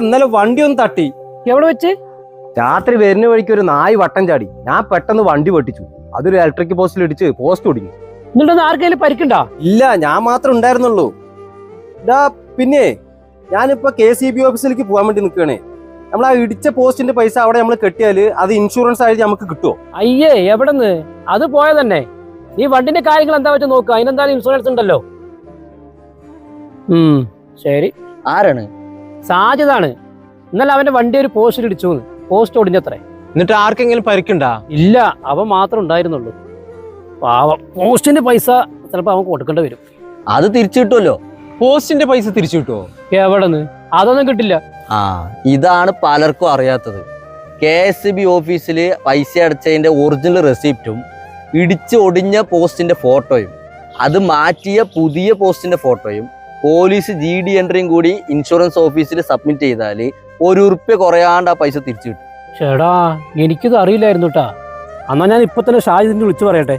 ഇന്നലെ വണ്ടി ഒന്ന് തട്ടി. എവിടെ വെച്ച്? രാത്രി വരുന്ന വഴിക്ക് ഒരു നായ് വട്ടം ചാടി. ഞാൻ പെട്ടെന്ന് വണ്ടി വെട്ടിച്ചു. അതൊരു ഇലക്ട്രിക് പോസ്റ്റിൽ ഇടിച്ച് പോസ്റ്റ് ഒടിഞ്ഞു. എന്നിട്ടൊന്നും ആർക്കെങ്കിലും പരിക്കണ്ടാ? ഇല്ല, ഞാൻ മാത്രം ഉണ്ടായിരുന്നുള്ളൂ. പിന്നെ ഞാനിപ്പോ KCB ഓഫീസിലേക്ക് പോകാൻ വേണ്ടി നിൽക്കുകയാണേ. നമ്മൾ ആ ഇടിച്ച പോസ്റ്റിന്റെ പൈസ അവിടെ നമ്മൾ കെട്ടിയാല് അത് ഇൻഷുറൻസ് ആയിട്ട് നമുക്ക് കിട്ടുമോ? അയ്യേ, എവിടെന്ന്? അത് പോയതന്നെ. നീ വണ്ടിന്റെ കാര്യങ്ങൾ എന്താ വെച്ചാൽ നോക്കുക. അതിനെന്തായാലും ഇൻഷുറൻസ് ഉണ്ടല്ലോ. ശരി. ആരാണ്? സാജിദാണ്. ഇന്നലെ അവന്റെ വണ്ടി ഒരു പോസ്റ്റിൽ ഇടിച്ചു. പോസ്റ്റ് ഒടിഞ്ഞത്രേ. എന്നിട്ട് ആർക്കെങ്കിലും പരിക്കുണ്ടാ? ഇല്ല, അവൻ മാത്രം ഉണ്ടായിരുന്നുള്ളൂ. പാവം. പോസ്റ്റിന്റെ പൈസ ചിലപ്പോ അവൻ കൊടുക്കേണ്ടി വരും. അത് തിരിച്ചു കിട്ടുമല്ലോ. പോസ്റ്റിന്റെ പൈസ തിരിച്ചു കിട്ടുമോ? എവിടെന്ന്? അതൊന്നും കിട്ടില്ല. ഇതാണ് പലർക്കും അറിയാത്തത്. KSB ഓഫീസിൽ പൈസ അടച്ചതിന്റെ ഒറിജിനൽ റെസിപ്റ്റും ഇടിച്ച് ഒടിഞ്ഞ പോസ്റ്റിന്റെ ഫോട്ടോയും അത് മാറ്റിയ പുതിയ പോസ്റ്റിന്റെ ഫോട്ടോയും പോലീസ് GD എൻട്രിയും കൂടി ഇൻഷുറൻസ് ഓഫീസിൽ സബ്മിറ്റ് ചെയ്താൽ ₹1 കുറയാണ്ട് ആ പൈസ തിരിച്ചു കിട്ടും. ചേടാ, എനിക്കിത് അറിയില്ലായിരുന്നു കേട്ടാ. എന്നാ ഞാൻ ഇപ്പൊ തന്നെ ഷാജിദിനെ വിളിച്ചു പറയട്ടെ.